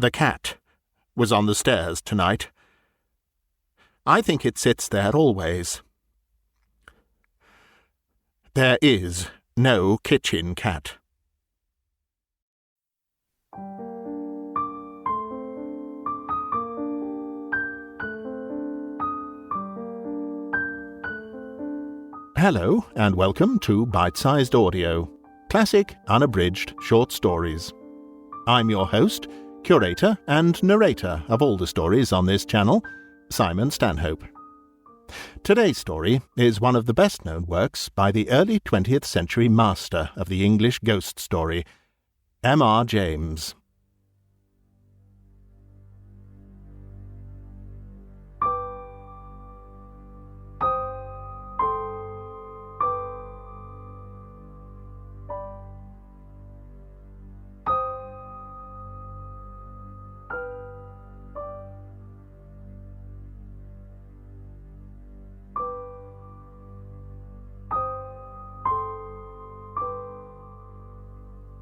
The cat was on the stairs tonight. I think it sits there always. There is no kitchen cat. Hello, and welcome to Bitesized Audio, classic, unabridged short stories. I'm your host, curator and narrator of all the stories on this channel, Simon Stanhope. Today's story is one of the best-known works by the early 20th century master of the English ghost story, M.R. James.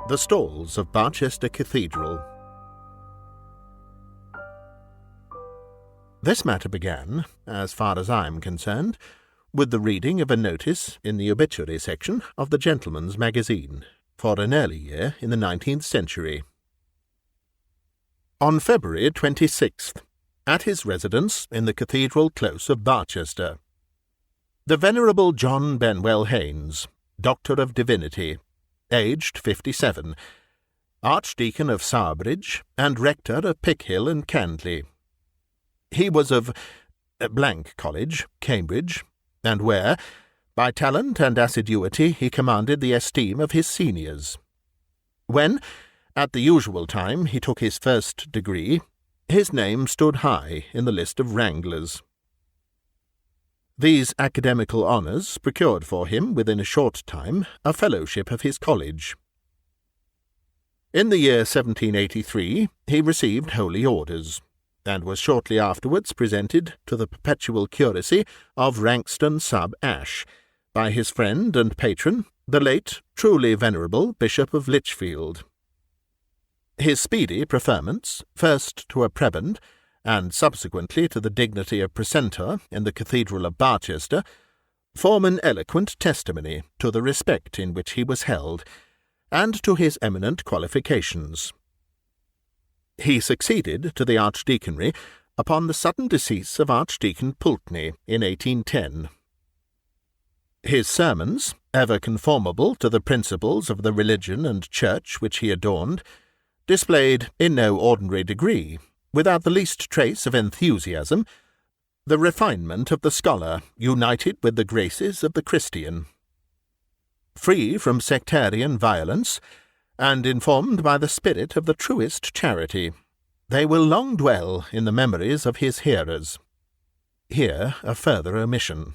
The Stalls of Barchester Cathedral. This matter began, as far as I am concerned, with the reading of a notice in the obituary section of the Gentleman's Magazine for an early year in the 19th century. On February 26th, at his residence in the Cathedral Close of Barchester, the Venerable John Benwell Haynes, Doctor of Divinity, aged 57, Archdeacon of Stourbridge and Rector of Pickhill and Candley. He was of College, Cambridge, and where, by talent and assiduity, he commanded the esteem of his seniors. When, at the usual time, he took his first degree, his name stood high in the list of wranglers. These academical honours procured for him within a short time a fellowship of his college. In the year 1783 he received holy orders, and was shortly afterwards presented to the perpetual curacy of Rankston sub Ash by his friend and patron, the late truly venerable Bishop of Lichfield. His speedy preferments, first to a prebend, and subsequently to the dignity of precentor in the Cathedral of Barchester, form an eloquent testimony to the respect in which he was held, and to his eminent qualifications. He succeeded to the archdeaconry upon the sudden decease of Archdeacon Pulteney in 1810. His sermons, ever conformable to the principles of the religion and church which he adorned, displayed in no ordinary degree, without the least trace of enthusiasm, the refinement of the scholar united with the graces of the Christian. Free from sectarian violence, and informed by the spirit of the truest charity, they will long dwell in the memories of his hearers. Here a further omission.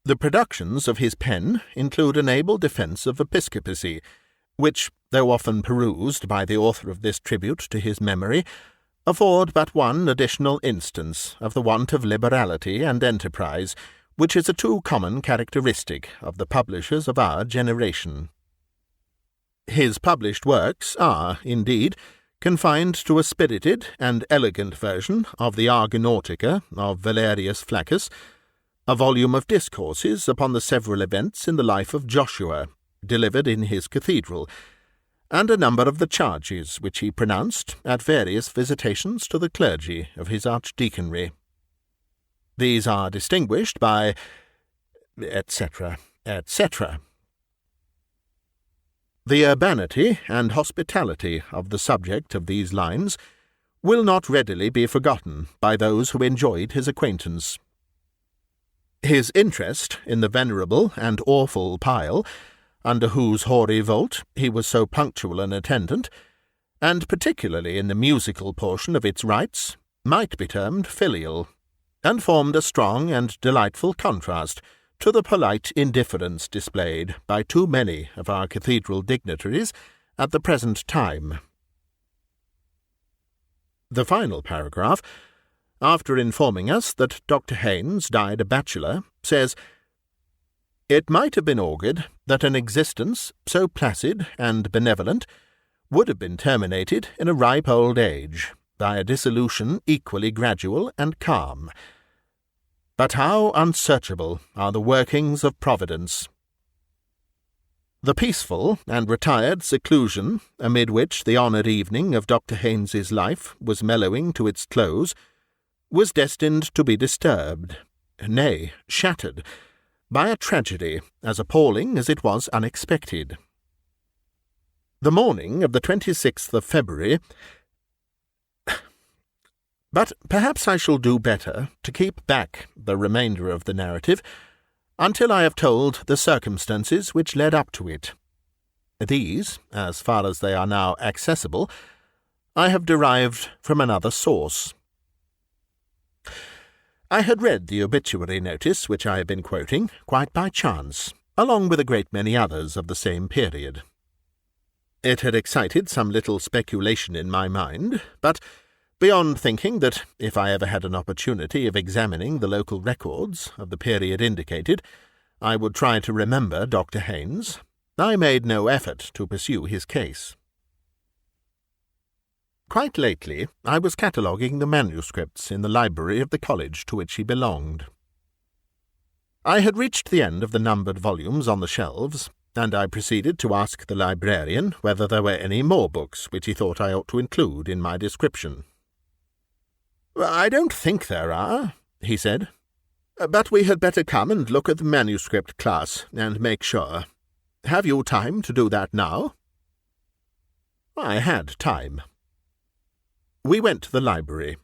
The productions of his pen include an able defence of episcopacy, which, though often perused by the author of this tribute to his memory, afford but one additional instance of the want of liberality and enterprise which is a too common characteristic of the publishers of our generation. His published works are, indeed, confined to a spirited and elegant version of the Argonautica of Valerius Flaccus, a volume of discourses upon the several events in the life of Joshua, delivered in his cathedral, and a number of the charges which he pronounced at various visitations to the clergy of his archdeaconry. These are distinguished by etc., etc. The urbanity and hospitality of the subject of these lines will not readily be forgotten by those who enjoyed his acquaintance. His interest in the venerable and awful pile, under whose hoary vault he was so punctual an attendant, and particularly in the musical portion of its rites, might be termed filial, and formed a strong and delightful contrast to the polite indifference displayed by too many of our cathedral dignitaries at the present time. The final paragraph, after informing us that Dr. Haynes died a bachelor, says, "It might have been augured that an existence so placid and benevolent would have been terminated in a ripe old age, by a dissolution equally gradual and calm. But how unsearchable are the workings of Providence! The peaceful and retired seclusion amid which the honoured evening of Dr. Haynes's life was mellowing to its close was destined to be disturbed, nay, shattered, by a tragedy as appalling as it was unexpected. The morning of the 26th of February— But perhaps I shall do better to keep back the remainder of the narrative until I have told the circumstances which led up to it. These, as far as they are now accessible, I have derived from another source. I had read the obituary notice which I have been quoting quite by chance, along with a great many others of the same period. It had excited some little speculation in my mind, but beyond thinking that if I ever had an opportunity of examining the local records of the period indicated, I would try to remember Dr. Haynes, I made no effort to pursue his case. Quite lately I was cataloguing the manuscripts in the library of the college to which he belonged. I had reached the end of the numbered volumes on the shelves, and I proceeded to ask the librarian whether there were any more books which he thought I ought to include in my description. "I don't think there are," he said, "but we had better come and look at the manuscript class and make sure. Have you time to do that now?" I had time. We went to the library,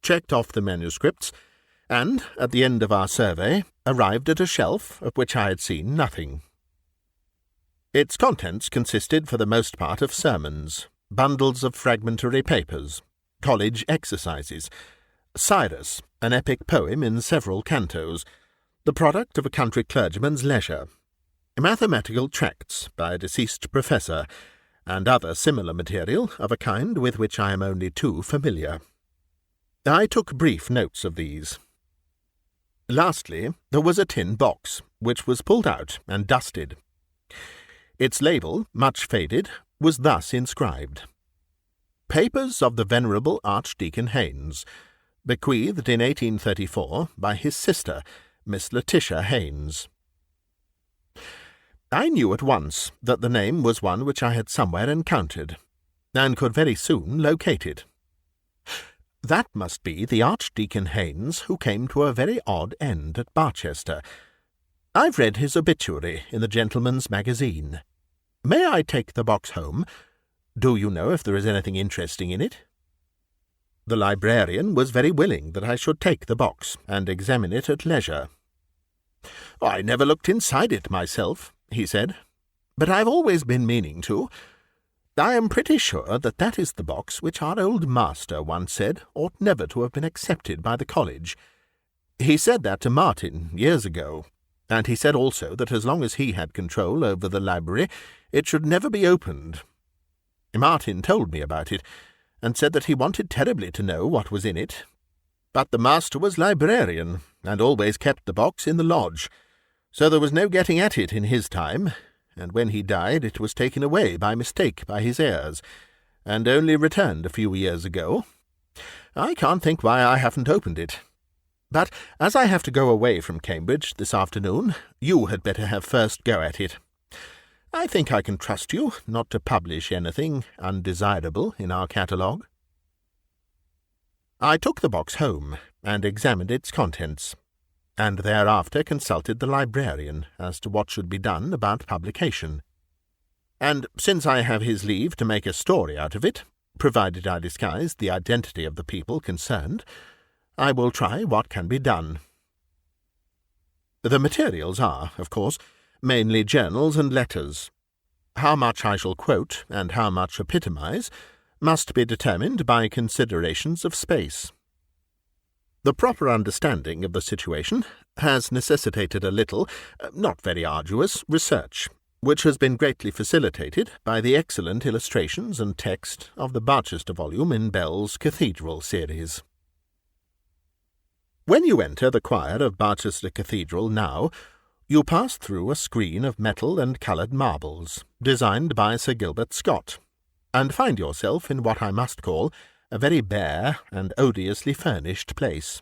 checked off the manuscripts, and, at the end of our survey, arrived at a shelf of which I had seen nothing. Its contents consisted for the most part of sermons, bundles of fragmentary papers, college exercises, Cyrus, an epic poem in several cantos, the product of a country clergyman's leisure, mathematical tracts by a deceased professor, and other similar material of a kind with which I am only too familiar. I took brief notes of these. Lastly, there was a tin box, which was pulled out and dusted. Its label, much faded, was thus inscribed: "Papers of the Venerable Archdeacon Haynes, bequeathed in 1834 by his sister, Miss Letitia Haynes." I knew at once that the name was one which I had somewhere encountered, and could very soon locate it. That must be the Archdeacon Haynes who came to a very odd end at Barchester. I've read his obituary in the Gentleman's Magazine. May I take the box home? Do you know if there is anything interesting in it? The librarian was very willing that I should take the box and examine it at leisure. "I never looked inside it myself," he said, "but I've always been meaning to. I am pretty sure that is the box which our old master once said ought never to have been accepted by the college. He said that to Martin years ago, and he said also that as long as he had control over the library it should never be opened. Martin told me about it, and said that he wanted terribly to know what was in it. But the master was librarian, and always kept the box in the lodge, so there was no getting at it in his time, and when he died it was taken away by mistake by his heirs, and only returned a few years ago. I can't think why I haven't opened it. But as I have to go away from Cambridge this afternoon, you had better have first go at it. I think I can trust you not to publish anything undesirable in our catalogue." I took the box home and examined its contents, and thereafter consulted the librarian as to what should be done about publication. And since I have his leave to make a story out of it, provided I disguise the identity of the people concerned, I will try what can be done. The materials are, of course, mainly journals and letters. How much I shall quote and how much epitomize must be determined by considerations of space. The proper understanding of the situation has necessitated a little, not very arduous, research, which has been greatly facilitated by the excellent illustrations and text of the Barchester volume in Bell's Cathedral series. When you enter the choir of Barchester Cathedral now, you pass through a screen of metal and coloured marbles, designed by Sir Gilbert Scott, and find yourself in what I must call a very bare and odiously furnished place.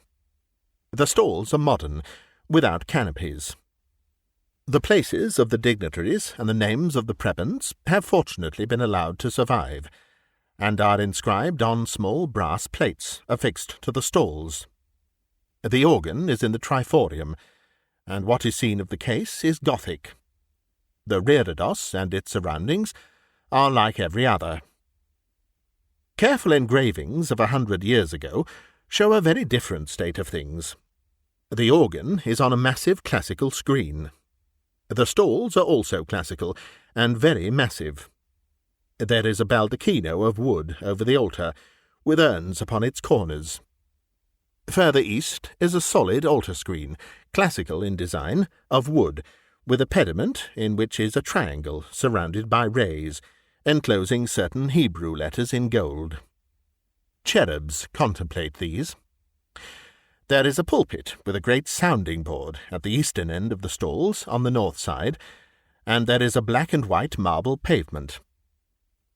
The stalls are modern, without canopies. The places of the dignitaries and the names of the prebends have fortunately been allowed to survive, and are inscribed on small brass plates affixed to the stalls. The organ is in the triforium, and what is seen of the case is Gothic. The reredos and its surroundings are like every other. Careful engravings of 100 years ago show a very different state of things. The organ is on a massive classical screen. The stalls are also classical, and very massive. There is a baldacchino of wood over the altar, with urns upon its corners. Further east is a solid altar screen, classical in design, of wood, with a pediment in which is a triangle surrounded by rays, enclosing certain Hebrew letters in gold. Cherubs contemplate these. There is a pulpit with a great sounding board at the eastern end of the stalls on the north side, and there is a black and white marble pavement.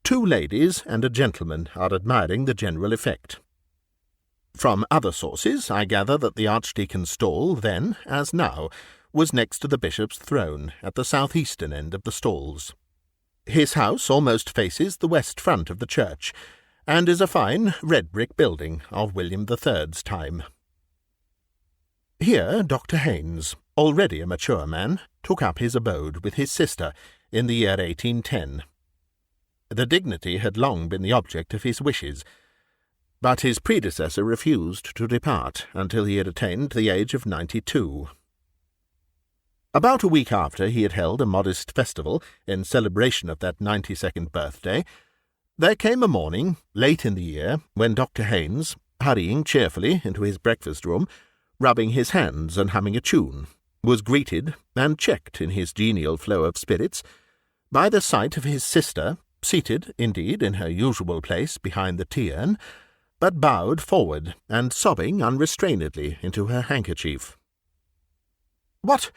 2 ladies and a gentleman are admiring the general effect. From other sources I gather that the Archdeacon's stall then, as now, was next to the bishop's throne at the south-eastern end of the stalls. His house almost faces the west front of the church, and is a fine red-brick building of William III's time. Here Dr. Haynes, already a mature man, took up his abode with his sister in the year 1810. The dignity had long been the object of his wishes, but his predecessor refused to depart until he had attained the age of 92. About a week after he had held a modest festival in celebration of that 92nd birthday, there came a morning, late in the year, when Dr. Haynes, hurrying cheerfully into his breakfast-room, rubbing his hands and humming a tune, was greeted and checked in his genial flow of spirits by the sight of his sister, seated, indeed, in her usual place behind the tea-urn, but bowed forward and sobbing unrestrainedly into her handkerchief. "What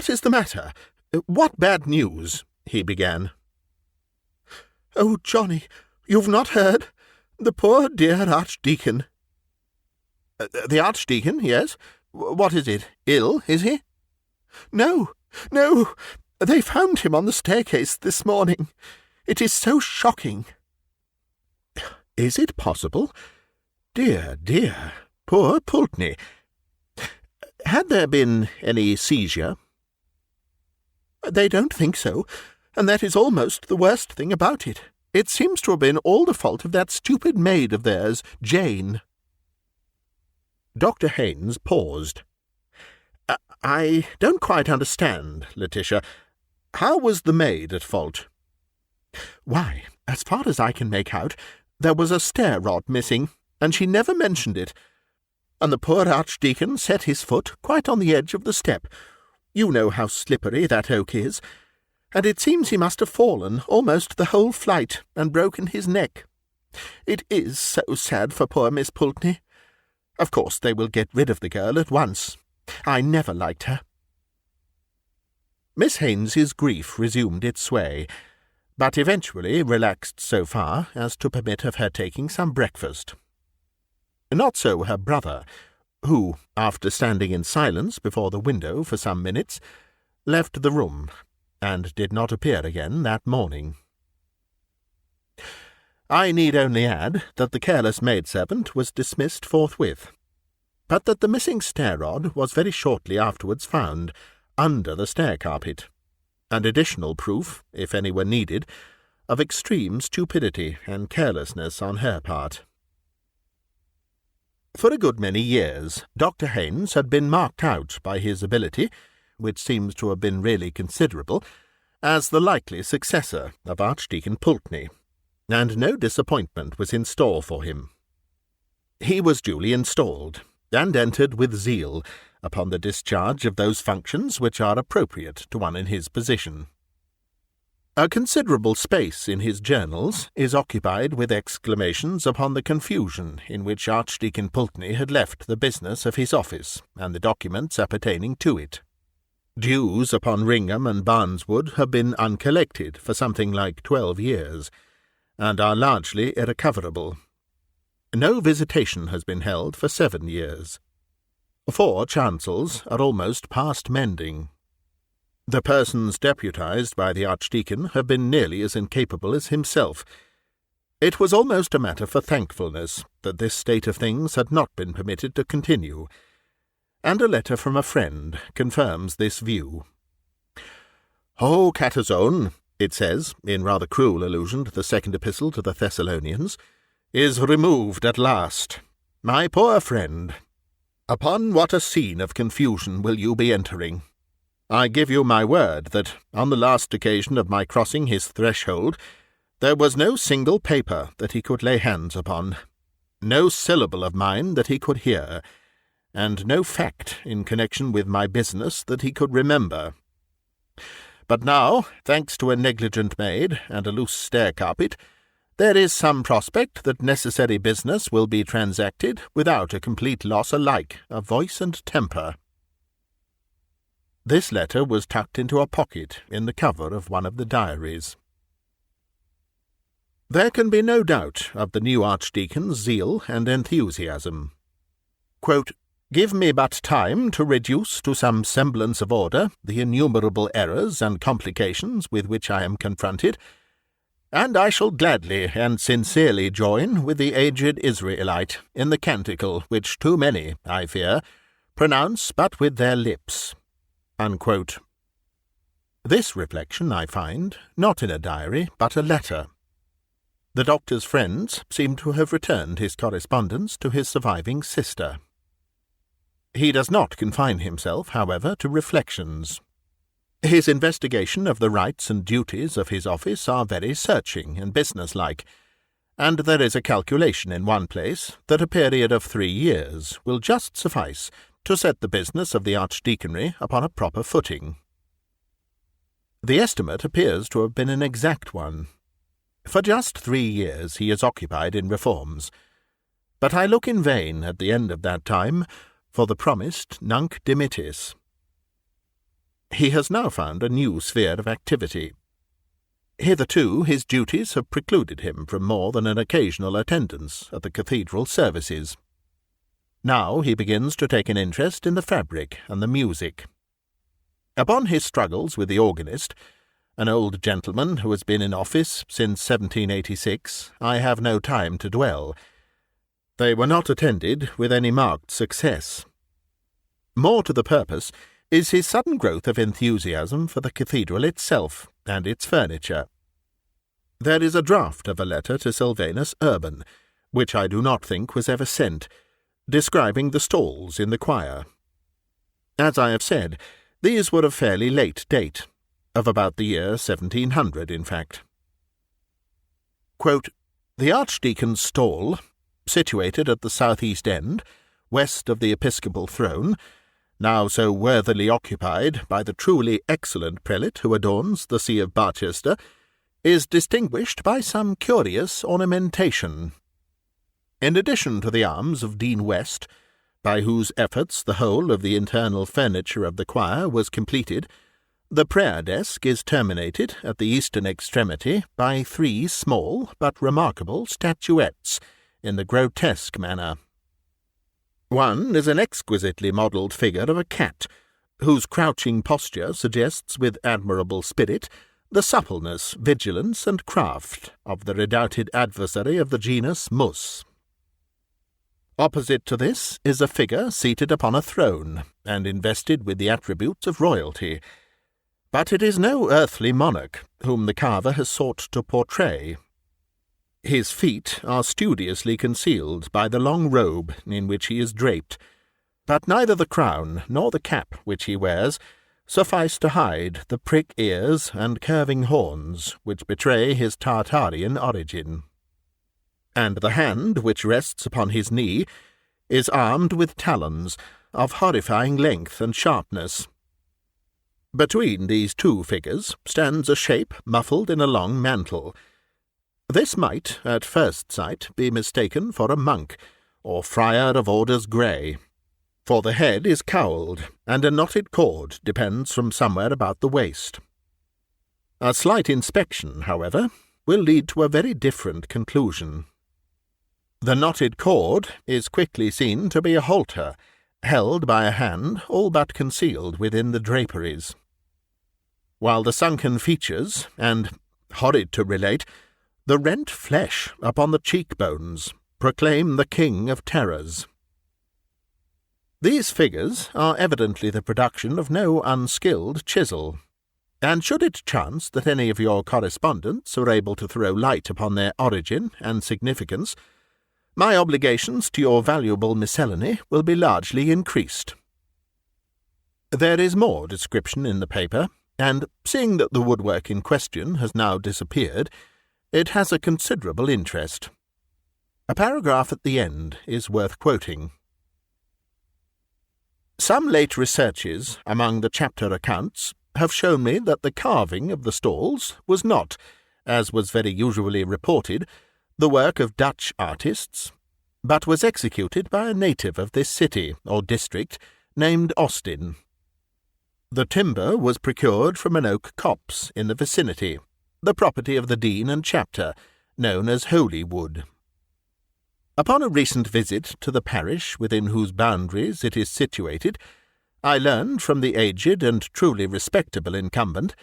is the matter? What bad news?" he began. "Oh, Johnny, you've not heard? The poor dear Archdeacon." "The Archdeacon, yes. What is it? Ill, is he?" No. They found him on the staircase this morning. It is so shocking." "Is it possible? Dear, poor Pulteney. Had there been any seizure?" "They don't think so, and that is almost the worst thing about it. It seems to have been all the fault of that stupid maid of theirs, Jane." Dr. Haynes paused. "I don't quite understand, Letitia. How was the maid at fault?" "Why, as far as I can make out, there was a stair-rod missing, and she never mentioned it. And the poor Archdeacon set his foot quite on the edge of the step. You know how slippery that oak is, and it seems he must have fallen almost the whole flight and broken his neck. It is so sad for poor Miss Pulteney. Of course they will get rid of the girl at once. I never liked her." Miss Haynes's grief resumed its sway, but eventually relaxed so far as to permit of her taking some breakfast. Not so her brother, who, after standing in silence before the window for some minutes, left the room, and did not appear again that morning. I need only add that the careless maidservant was dismissed forthwith, but that the missing stair-rod was very shortly afterwards found under the stair-carpet, and additional proof, if any were needed, of extreme stupidity and carelessness on her part. For a good many years, Dr. Haynes had been marked out by his ability, which seems to have been really considerable, as the likely successor of Archdeacon Pulteney, and no disappointment was in store for him. He was duly installed, and entered with zeal upon the discharge of those functions which are appropriate to one in his position. A considerable space in his journals is occupied with exclamations upon the confusion in which Archdeacon Pulteney had left the business of his office and the documents appertaining to it. Dues upon Ringham and Barneswood have been uncollected for something like 12 years, and are largely irrecoverable. No visitation has been held for 7 years. 4 chancels are almost past mending. The persons deputized by the Archdeacon have been nearly as incapable as himself. It was almost a matter for thankfulness that this state of things had not been permitted to continue, and a letter from a friend confirms this view. "O Catazone," it says, in rather cruel allusion to the second epistle to the Thessalonians, "is removed at last. My poor friend, upon what a scene of confusion will you be entering! I give you my word that, on the last occasion of my crossing his threshold, there was no single paper that he could lay hands upon, no syllable of mine that he could hear, and no fact in connection with my business that he could remember. But now, thanks to a negligent maid and a loose stair-carpet, there is some prospect that necessary business will be transacted without a complete loss alike of voice and temper." This letter was tucked into a pocket in the cover of one of the diaries. There can be no doubt of the new Archdeacon's zeal and enthusiasm. Quote, "Give me but time to reduce to some semblance of order the innumerable errors and complications with which I am confronted, and I shall gladly and sincerely join with the aged Israelite in the canticle which too many, I fear, pronounce but with their lips." Unquote. This reflection I find, not in a diary, but a letter. The doctor's friends seem to have returned his correspondence to his surviving sister. He does not confine himself, however, to reflections. His investigation of the rights and duties of his office are very searching and businesslike, and there is a calculation in one place that a period of 3 years will just suffice to set the business of the Archdeaconry upon a proper footing. The estimate appears to have been an exact one. For just 3 years he is occupied in reforms, but I look in vain at the end of that time for the promised nunc dimittis. He has now found a new sphere of activity. Hitherto his duties have precluded him from more than an occasional attendance at the cathedral services. Now he begins to take an interest in the fabric and the music. Upon his struggles with the organist, an old gentleman who has been in office since 1786, I have no time to dwell. They were not attended with any marked success. More to the purpose is his sudden growth of enthusiasm for the cathedral itself and its furniture. There is a draft of a letter to Sylvanus Urban, which I do not think was ever sent, describing the stalls in the choir. As I have said, these were of fairly late date, of about the year 1700, in fact. Quote, "The Archdeacon's stall, situated at the south-east end, west of the episcopal throne, now so worthily occupied by the truly excellent prelate who adorns the See of Barchester, is distinguished by some curious ornamentation. In addition to the arms of Dean West, by whose efforts the whole of the internal furniture of the choir was completed, the prayer desk is terminated at the eastern extremity by 3 small but remarkable statuettes in the grotesque manner. One is an exquisitely modelled figure of a cat, whose crouching posture suggests with admirable spirit the suppleness, vigilance, and craft of the redoubted adversary of the genus mus. Opposite to this is a figure seated upon a throne, and invested with the attributes of royalty. But it is no earthly monarch whom the carver has sought to portray. His feet are studiously concealed by the long robe in which he is draped, but neither the crown nor the cap which he wears suffice to hide the prick ears and curving horns which betray his Tartarian origin. And the hand which rests upon his knee is armed with talons of horrifying length and sharpness. Between these 2 figures stands a shape muffled in a long mantle. This might, at first sight, be mistaken for a monk, or friar of orders grey, for the head is cowled, and a knotted cord depends from somewhere about the waist. A slight inspection, however, will lead to a very different conclusion. The knotted cord is quickly seen to be a halter, held by a hand all but concealed within the draperies, while the sunken features, and, horrid to relate, the rent flesh upon the cheekbones, proclaim the king of terrors. These figures are evidently the production of no unskilled chisel, and should it chance that any of your correspondents are able to throw light upon their origin and significance, my obligations to your valuable miscellany will be largely increased. There is more description in the paper, and, seeing that the woodwork in question has now disappeared, it has a considerable interest. A paragraph at the end is worth quoting. Some late researches among the chapter accounts have shown me that the carving of the stalls was not, as was very usually reported, the work of Dutch artists, but was executed by a native of this city or district named Austin. The timber was procured from an oak copse in the vicinity, the property of the dean and chapter, known as Holy Wood. Upon a recent visit to the parish within whose boundaries it is situated, I learned from the aged and truly respectable incumbent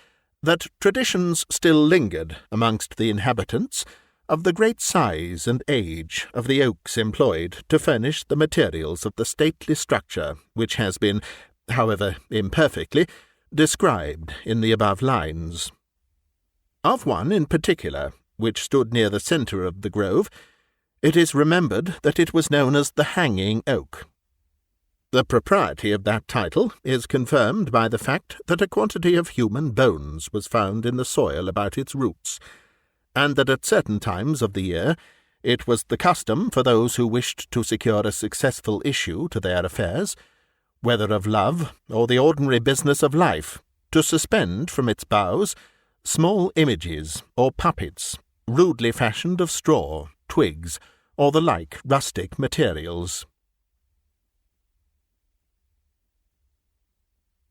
that traditions still lingered amongst the inhabitants of the great size and age of the oaks employed to furnish the materials of the stately structure which has been, however imperfectly, described in the above lines. Of one in particular, which stood near the centre of the grove, it is remembered that it was known as the Hanging Oak. The propriety of that title is confirmed by the fact that a quantity of human bones was found in the soil about its roots, and that at certain times of the year it was the custom for those who wished to secure a successful issue to their affairs, whether of love or the ordinary business of life, to suspend from its boughs small images or puppets, rudely fashioned of straw, twigs, or the like rustic materials.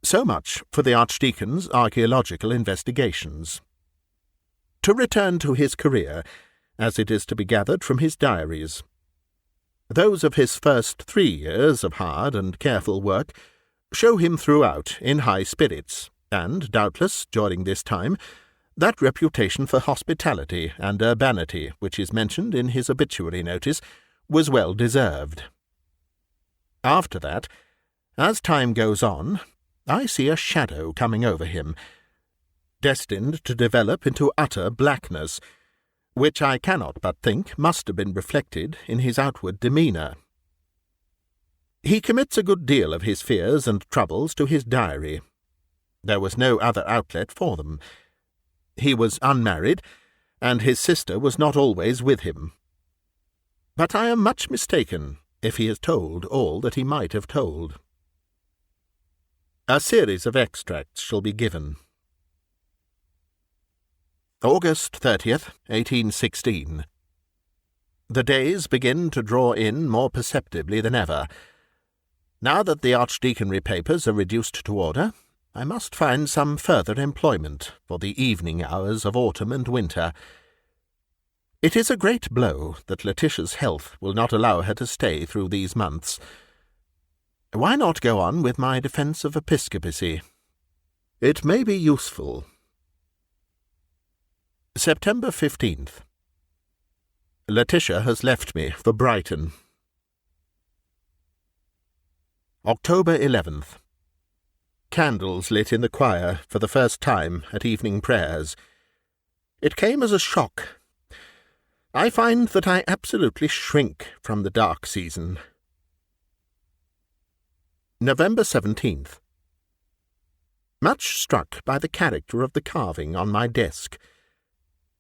So much for the Archdeacon's archaeological investigations. To return to his career, as it is to be gathered from his diaries. Those of his first 3 years of hard and careful work show him throughout in high spirits, and, doubtless, during this time, that reputation for hospitality and urbanity which is mentioned in his obituary notice was well deserved. After that, as time goes on, I see a shadow coming over him, destined to develop into utter blackness, which I cannot but think must have been reflected in his outward demeanour. He commits a good deal of his fears and troubles to his diary. There was no other outlet for them. He was unmarried, and his sister was not always with him. But I am much mistaken if he has told all that he might have told. A series of extracts shall be given. August 30th, 1816. The days begin to draw in more perceptibly than ever. Now that the archdeaconry papers are reduced to order, I must find some further employment for the evening hours of autumn and winter. It is a great blow that Letitia's health will not allow her to stay through these months. Why not go on with my defence of episcopacy? It may be useful. September 15th. Letitia has left me for Brighton. October 11th. Candles lit in the choir for the first time at evening prayers. It came as a shock. I find that I absolutely shrink from the dark season. November 17th. Much struck by the character of the carving on my desk.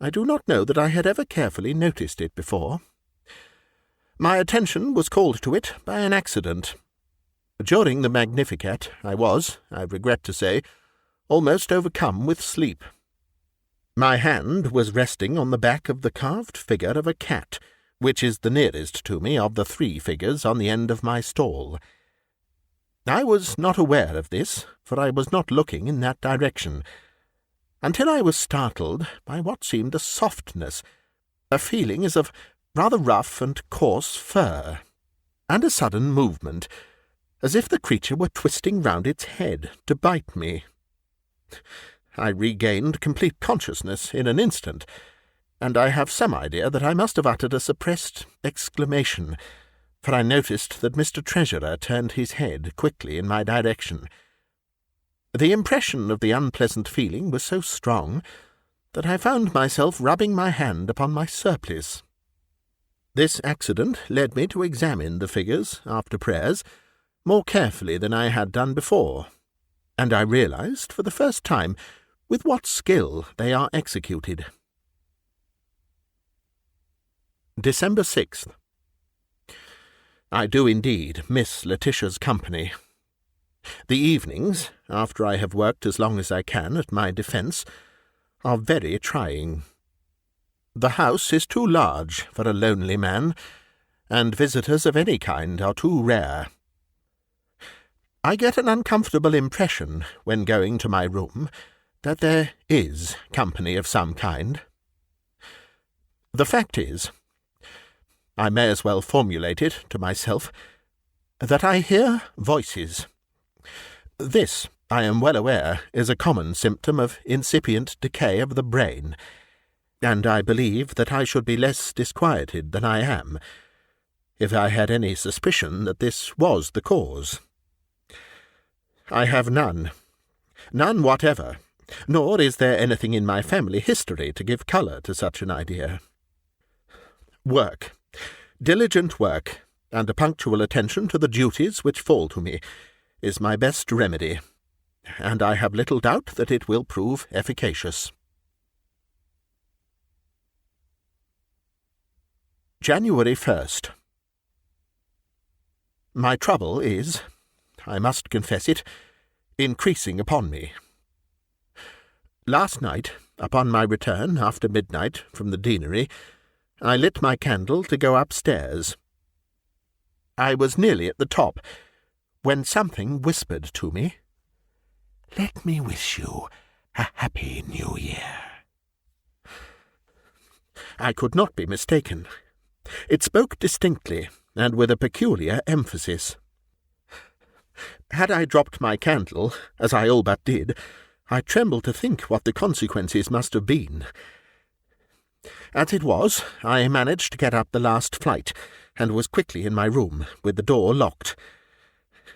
I do not know that I had ever carefully noticed it before. My attention was called to it by an accident. During the Magnificat I was, I regret to say, almost overcome with sleep. My hand was resting on the back of the carved figure of a cat, which is the nearest to me of the 3 figures on the end of my stall. I was not aware of this, for I was not looking in that direction. until I was startled by what seemed a softness, a feeling as of rather rough and coarse fur, and a sudden movement, as if the creature were twisting round its head to bite me. I regained complete consciousness in an instant, and I have some idea that I must have uttered a suppressed exclamation, for I noticed that Mr. Treasurer turned his head quickly in my direction. The impression of the unpleasant feeling was so strong that I found myself rubbing my hand upon my surplice. This accident led me to examine the figures, after prayers, more carefully than I had done before, and I realized for the first time with what skill they are executed. December 6th. I do indeed miss Letitia's company. The evenings, after I have worked as long as I can at my defence, are very trying. The house is too large for a lonely man, and visitors of any kind are too rare. I get an uncomfortable impression, when going to my room, that there is company of some kind. The fact is, I may as well formulate it to myself, that I hear voices. This, I am well aware, is a common symptom of incipient decay of the brain, and I believe that I should be less disquieted than I am, if I had any suspicion that this was the cause. I have none whatever, nor is there anything in my family history to give colour to such an idea. Work, diligent work, and a punctual attention to the duties which fall to me, is my best remedy, and I have little doubt that it will prove efficacious. January 1st. My trouble is, I must confess it, increasing upon me. Last night, upon my return after midnight from the deanery, I lit my candle to go upstairs. I was nearly at the top, when something whispered to me, "Let me wish you a happy New Year." I could not be mistaken. It spoke distinctly, and with a peculiar emphasis. Had I dropped my candle, as I all but did, I tremble to think what the consequences must have been. As it was, I managed to get up the last flight, and was quickly in my room, with the door locked,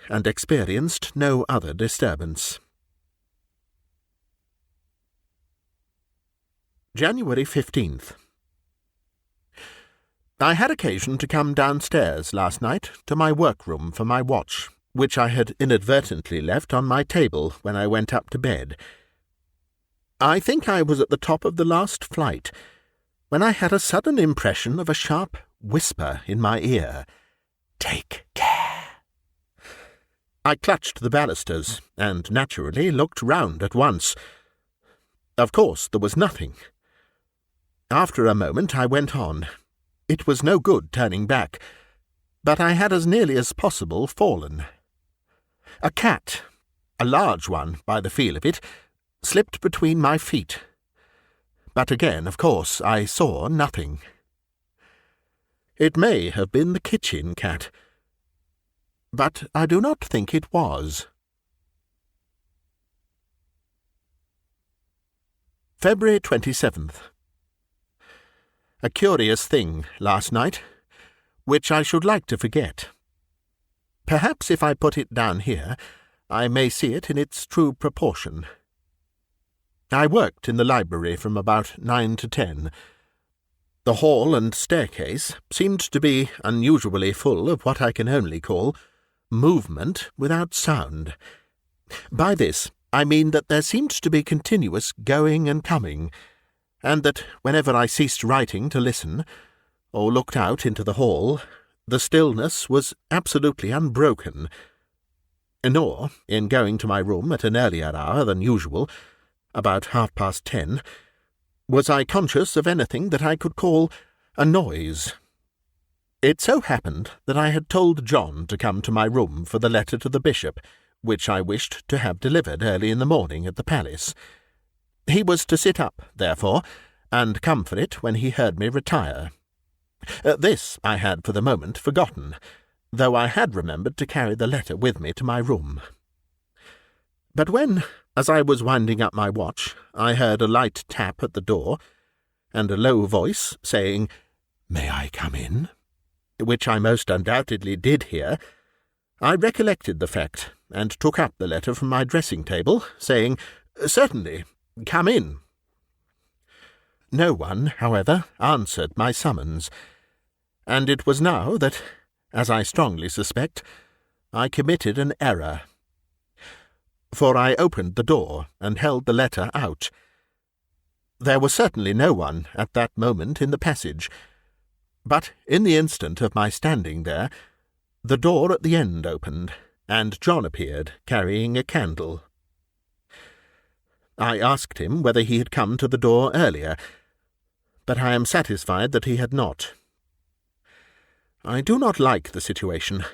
and experienced no other disturbance. January 15th. I had occasion to come downstairs last night to my workroom for my watch, which I had inadvertently left on my table when I went up to bed. I think I was at the top of the last flight, when I had a sudden impression of a sharp whisper in my ear. "Take care." I clutched the balusters, and naturally looked round at once. Of course there was nothing. After a moment I went on. It was no good turning back, but I had as nearly as possible fallen. A cat, a large one by the feel of it, slipped between my feet. But again, of course, I saw nothing. It may have been the kitchen cat, but I do not think it was. February 27th. A curious thing last night, which I should like to forget. Perhaps if I put it down here, I may see it in its true proportion. I worked in the library from about 9 to 10. The hall and staircase seemed to be unusually full of what I can only call movement without sound. By this I mean that there seemed to be continuous going and coming, and that whenever I ceased writing to listen, or looked out into the hall, the stillness was absolutely unbroken. Nor, in going to my room at an earlier hour than usual, about 10:30, was I conscious of anything that I could call a noise. It so happened that I had told John to come to my room for the letter to the bishop, which I wished to have delivered early in the morning at the palace. He was to sit up, therefore, and come for it when he heard me retire. This I had for the moment forgotten, though I had remembered to carry the letter with me to my room. But when, as I was winding up my watch, I heard a light tap at the door, and a low voice saying, "May I come in?" which I most undoubtedly did hear, I recollected the fact, and took up the letter from my dressing-table, saying, "Certainly, come in." No one, however, answered my summons, and it was now that, as I strongly suspect, I committed an error. For I opened the door and held the letter out. There was certainly no one at that moment in the passage, but in the instant of my standing there, the door at the end opened, and John appeared, carrying a candle. I asked him whether he had come to the door earlier, but I am satisfied that he had not. I do not like the situation,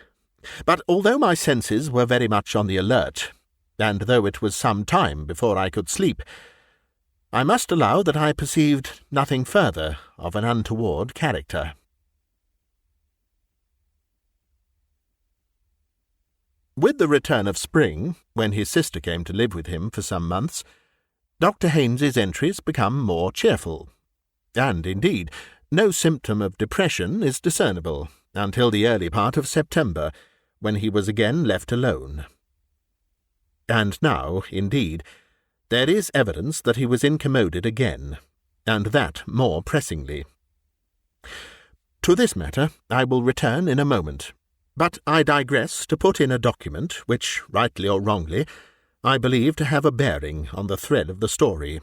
but although my senses were very much on the alert, and though it was some time before I could sleep, I must allow that I perceived nothing further of an untoward character. With the return of spring, when his sister came to live with him for some months, Dr. Haynes's entries become more cheerful, and, indeed, no symptom of depression is discernible until the early part of September, when he was again left alone. And now, indeed, there is evidence that he was incommoded again, and that more pressingly. To this matter I will return in a moment, but I digress to put in a document which, rightly or wrongly, I believe to have a bearing on the thread of the story.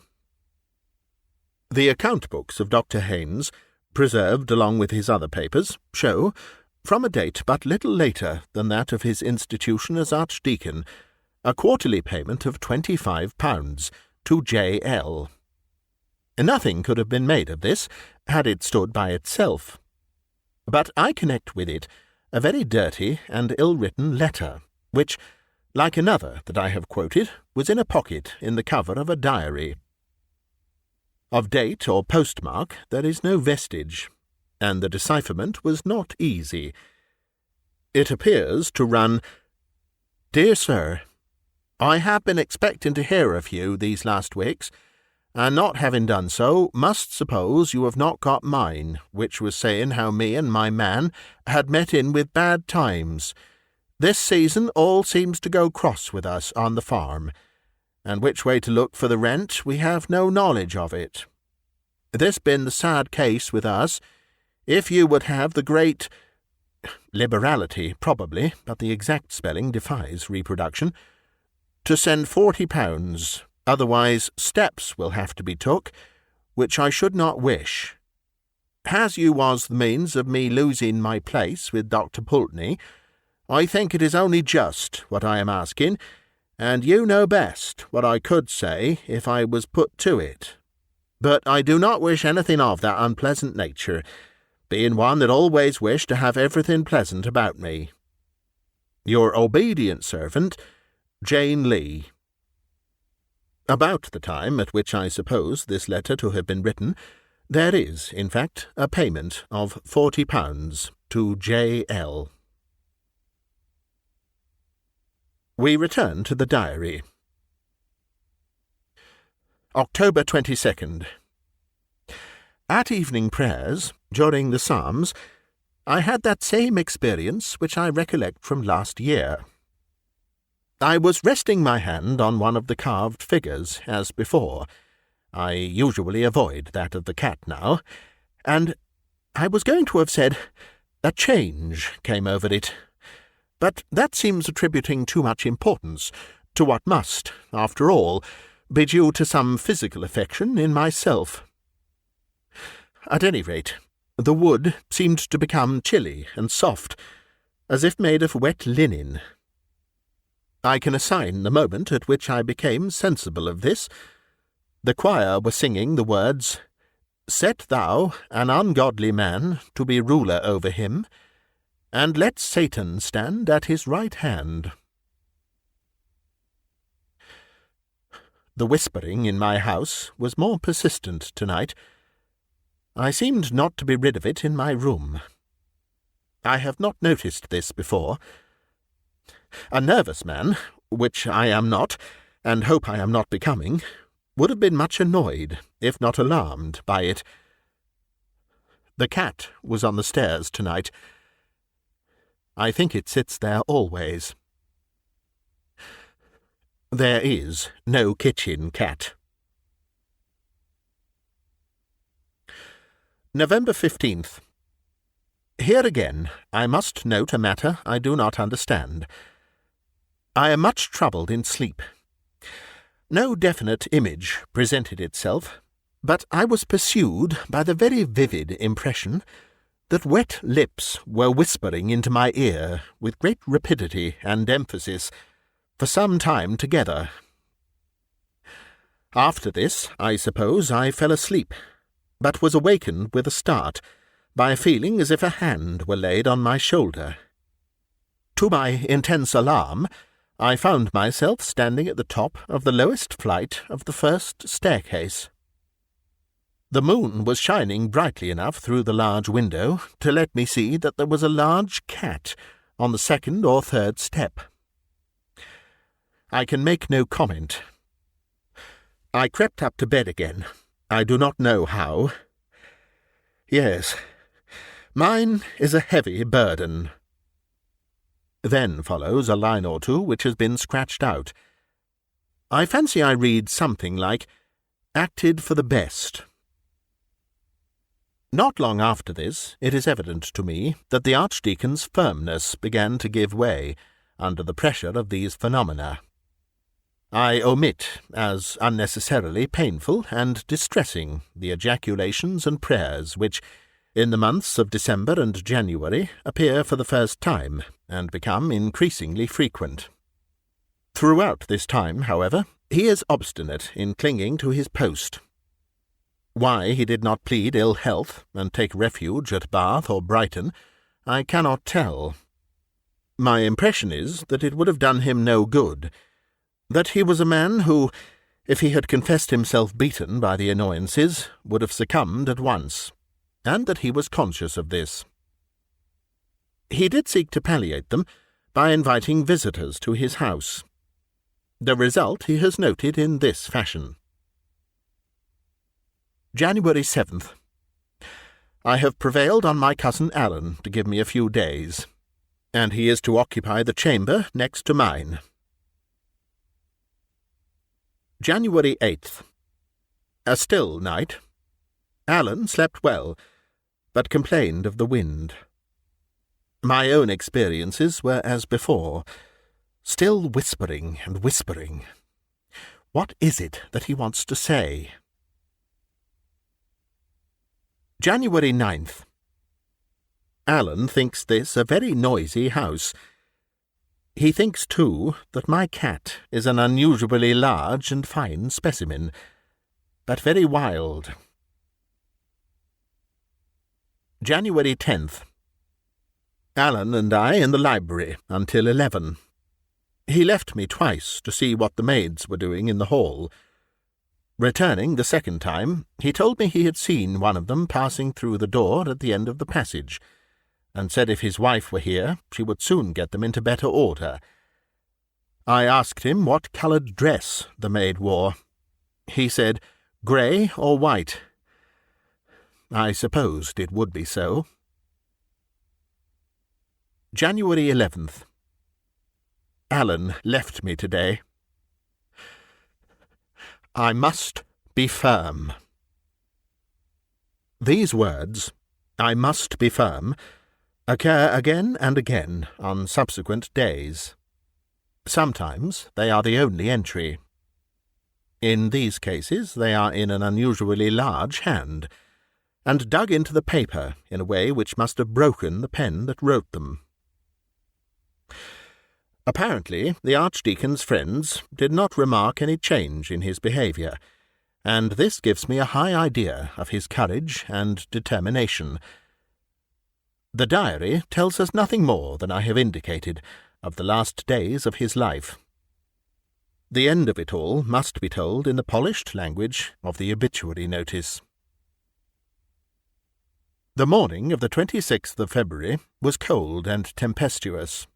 The account books of Dr. Haynes, preserved along with his other papers, show, from a date but little later than that of his institution as Archdeacon, a quarterly payment of £25 to J.L. Nothing could have been made of this had it stood by itself, but I connect with it a very dirty and ill-written letter, which, like another that I have quoted, was in a pocket in the cover of a diary. Of date or postmark there is no vestige, and the decipherment was not easy. It appears to run, "Dear Sir, I have been expecting to hear of you these last weeks, and not having done so, must suppose you have not got mine, which was saying how me and my man had met in with bad times. This season all seems to go cross with us on the farm, and which way to look for the rent we have no knowledge of it. This been the sad case with us, if you would have the great liberality, probably, but the exact spelling defies reproduction, to send £40, otherwise steps will have to be took, which I should not wish. As you was the means of me losing my place with Dr. Pulteney, I think it is only just what I am asking, and you know best what I could say if I was put to it. But I do not wish anything of that unpleasant nature, being one that always wished to have everything pleasant about me. Your obedient servant, Jane Lee." About the time at which I suppose this letter to have been written, there is, in fact, a payment of £40 to J.L. We return to the diary. October 22nd. At evening prayers, during the Psalms, I had that same experience which I recollect from last year. I was resting my hand on one of the carved figures, as before. I usually avoid that of the cat now, and I was going to have said a change came over it, but that seems attributing too much importance to what must, after all, be due to some physical affection in myself. At any rate, the wood seemed to become chilly and soft, as if made of wet linen. I can assign the moment at which I became sensible of this. The choir were singing the words, "Set thou an ungodly man to be ruler over him, and let Satan stand at his right hand." The whispering in my house was more persistent tonight. I seemed not to be rid of it in my room. I have not noticed this before. A nervous man, which I am not, and hope I am not becoming, would have been much annoyed, if not alarmed, by it. The cat was on the stairs tonight. I think it sits there always. There is no kitchen cat. November 15th. Here again I must note a matter I do not understand. I am much troubled in sleep. No definite image presented itself, but I was pursued by the very vivid impression that wet lips were whispering into my ear with great rapidity and emphasis for some time together. After this, I suppose, I fell asleep, but was awakened with a start by a feeling as if a hand were laid on my shoulder. To my intense alarm, I found myself standing at the top of the lowest flight of the first staircase. The moon was shining brightly enough through the large window to let me see that there was a large cat on the second or third step. I can make no comment. I crept up to bed again. I do not know how. Yes, mine is a heavy burden. Then follows a line or two which has been scratched out. I fancy I read something like, "Acted for the best." Not long after this, it is evident to me that the Archdeacon's firmness began to give way under the pressure of these phenomena. I omit, as unnecessarily painful and distressing, the ejaculations and prayers which, in the months of December and January, appear for the first time, and become increasingly frequent. Throughout this time, however, he is obstinate in clinging to his post. Why he did not plead ill health and take refuge at Bath or Brighton, I cannot tell. My impression is that it would have done him no good, that he was a man who, if he had confessed himself beaten by the annoyances, would have succumbed at once, and that he was conscious of this. He did seek to palliate them by inviting visitors to his house. The result he has noted in this fashion. January 7th. I have prevailed on my cousin Alan to give me a few days, and he is to occupy the chamber next to mine. January 8th. A still night. Alan slept well, but complained of the wind. My own experiences were as before, still whispering and whispering. What is it that he wants to say? January 9th. Alan thinks this a very noisy house. He thinks, too, that my cat is an unusually large and fine specimen, but very wild. January 10th. Alan and I in the library until 11. He left me twice to see what the maids were doing in the hall. Returning the second time, he told me he had seen one of them passing through the door at the end of the passage, and said if his wife were here, she would soon get them into better order. I asked him what coloured dress the maid wore. He said, grey or white. I supposed it would be so. January 11th. Alan left me today. I must be firm. These words, I must be firm, occur again and again on subsequent days. Sometimes they are the only entry. In these cases they are in an unusually large hand, and dug into the paper in a way which must have broken the pen that wrote them. Apparently the Archdeacon's friends did not remark any change in his behaviour, and this gives me a high idea of his courage and determination. The diary tells us nothing more than I have indicated of the last days of his life. The end of it all must be told in the polished language of the obituary notice. The morning of the 26th of February was cold and tempestuous.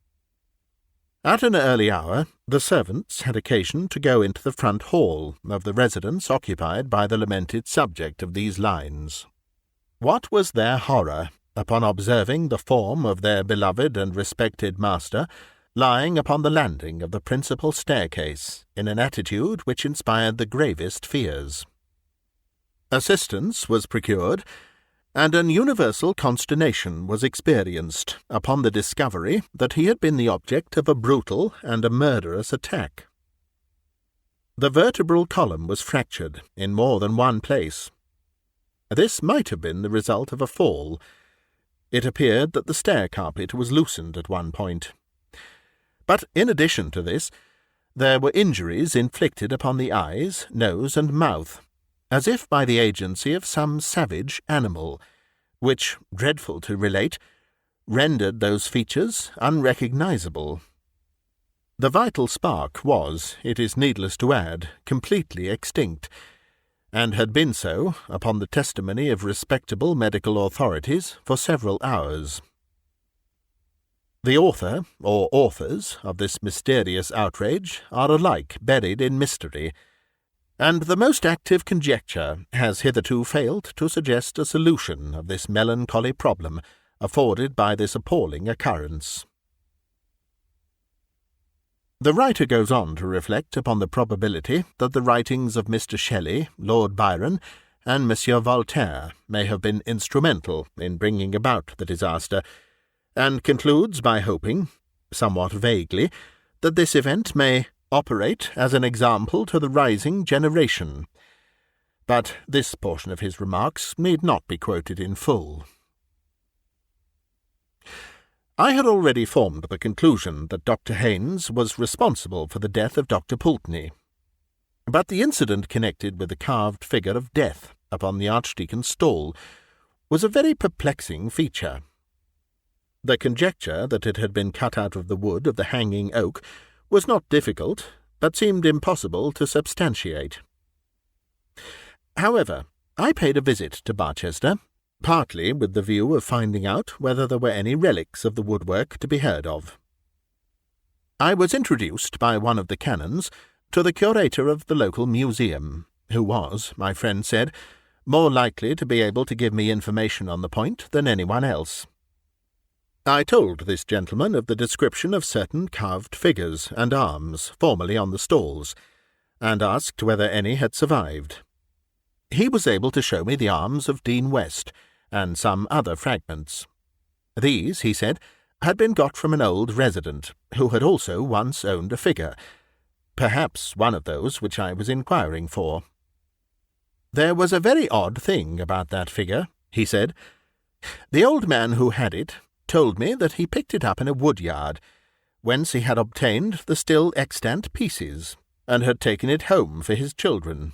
At an early hour, the servants had occasion to go into the front hall of the residence occupied by the lamented subject of these lines. What was their horror upon observing the form of their beloved and respected master lying upon the landing of the principal staircase in an attitude which inspired the gravest fears. Assistance was procured, and an universal consternation was experienced upon the discovery that he had been the object of a brutal and a murderous attack. The vertebral column was fractured in more than one place. This might have been the result of a fall. It appeared that the stair carpet was loosened at one point. But in addition to this, there were injuries inflicted upon the eyes, nose, and mouth, as if by the agency of some savage animal, which, dreadful to relate, rendered those features unrecognizable. The vital spark was, it is needless to add, completely extinct, and had been so, upon the testimony of respectable medical authorities, for several hours. The author, or authors, of this mysterious outrage are alike buried in mystery, and the most active conjecture has hitherto failed to suggest a solution of this melancholy problem afforded by this appalling occurrence. The writer goes on to reflect upon the probability that the writings of Mr. Shelley, Lord Byron, and Monsieur Voltaire may have been instrumental in bringing about the disaster, and concludes by hoping, somewhat vaguely, that this event may operate as an example to the rising generation. But this portion of his remarks need not be quoted in full. I had already formed the conclusion that Dr. Haynes was responsible for the death of Dr. Pulteney, but the incident connected with the carved figure of death upon the Archdeacon's stall was a very perplexing feature. The conjecture that it had been cut out of the wood of the hanging oak was not difficult, but seemed impossible to substantiate. However, I paid a visit to Barchester, partly with the view of finding out whether there were any relics of the woodwork to be heard of. I was introduced by one of the canons to the curator of the local museum, who was, my friend said, more likely to be able to give me information on the point than anyone else. I told this gentleman of the description of certain carved figures and arms formerly on the stalls, and asked whether any had survived. He was able to show me the arms of Dean West, and some other fragments. These, he said, had been got from an old resident, who had also once owned a figure, perhaps one of those which I was inquiring for. There was a very odd thing about that figure, he said. The old man who had it told me that he picked it up in a wood-yard, whence he had obtained the still extant pieces, and had taken it home for his children.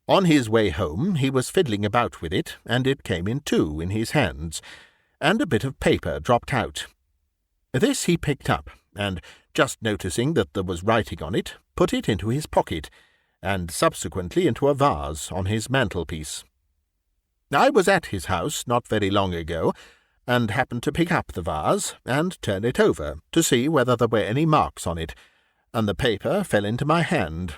On his way home he was fiddling about with it, and it came in two in his hands, and a bit of paper dropped out. This he picked up, and, just noticing that there was writing on it, put it into his pocket, and subsequently into a vase on his mantelpiece. I was at his house not very long ago, and happened to pick up the vase and turn it over to see whether there were any marks on it, and the paper fell into my hand.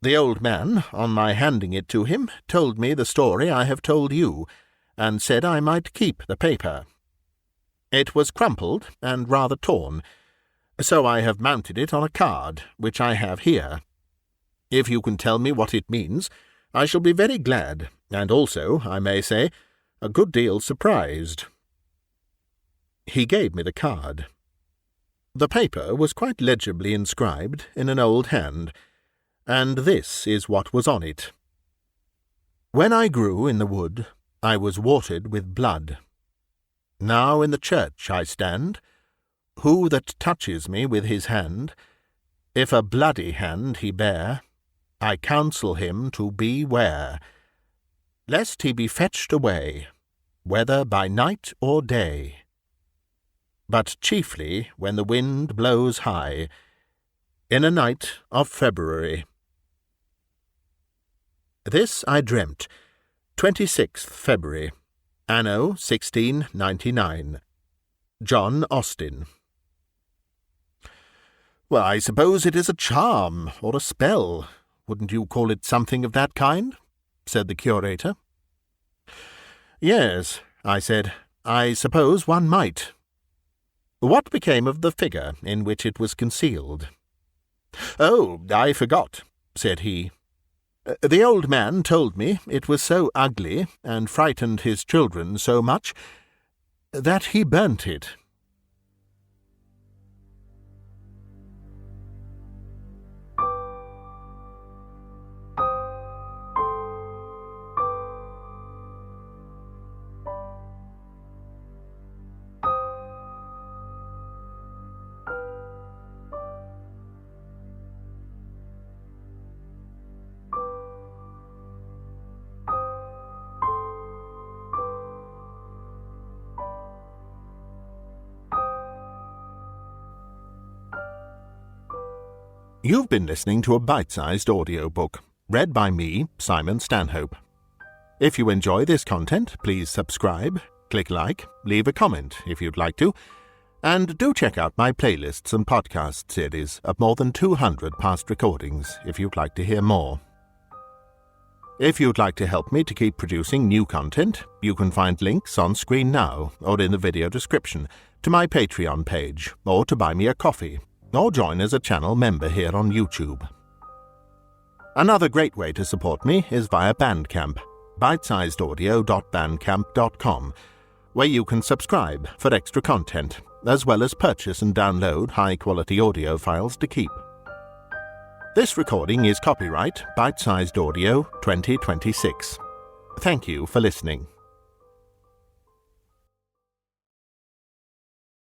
The old man, on my handing it to him, told me the story I have told you, and said I might keep the paper. It was crumpled and rather torn, so I have mounted it on a card, which I have here. If you can tell me what it means, I shall be very glad, and also, I may say, a good deal surprised. He gave me the card. The paper was quite legibly inscribed in an old hand, and this is what was on it. When I grew in the wood, I was watered with blood. Now in the church I stand. Who that touches me with his hand, if a bloody hand he bear, I counsel him to beware, lest he be fetched away, whether by night or day. But chiefly when the wind blows high, In a Night of February. This I dreamt, 26th February, Anno 1699. John Austin. Well, I suppose it is a charm or a spell. Wouldn't you call it something of that kind? Said the curator. Yes, I said, I suppose one might. What became of the figure in which it was concealed? Oh, I forgot, said he. The old man told me it was so ugly and frightened his children so much that he burnt it. You've been listening to a bite-sized audiobook, read by me, Simon Stanhope. If you enjoy this content, please subscribe, click like, leave a comment if you'd like to, and do check out my playlists and podcast series of more than 200 past recordings if you'd like to hear more. If you'd like to help me to keep producing new content, you can find links on screen now or in the video description to my Patreon page, or to buy me a coffee, or join as a channel member here on YouTube. Another great way to support me is via Bandcamp, bitesizedaudio.bandcamp.com, where you can subscribe for extra content, as well as purchase and download high-quality audio files to keep. This recording is copyright Bitesized Audio 2026. Thank you for listening.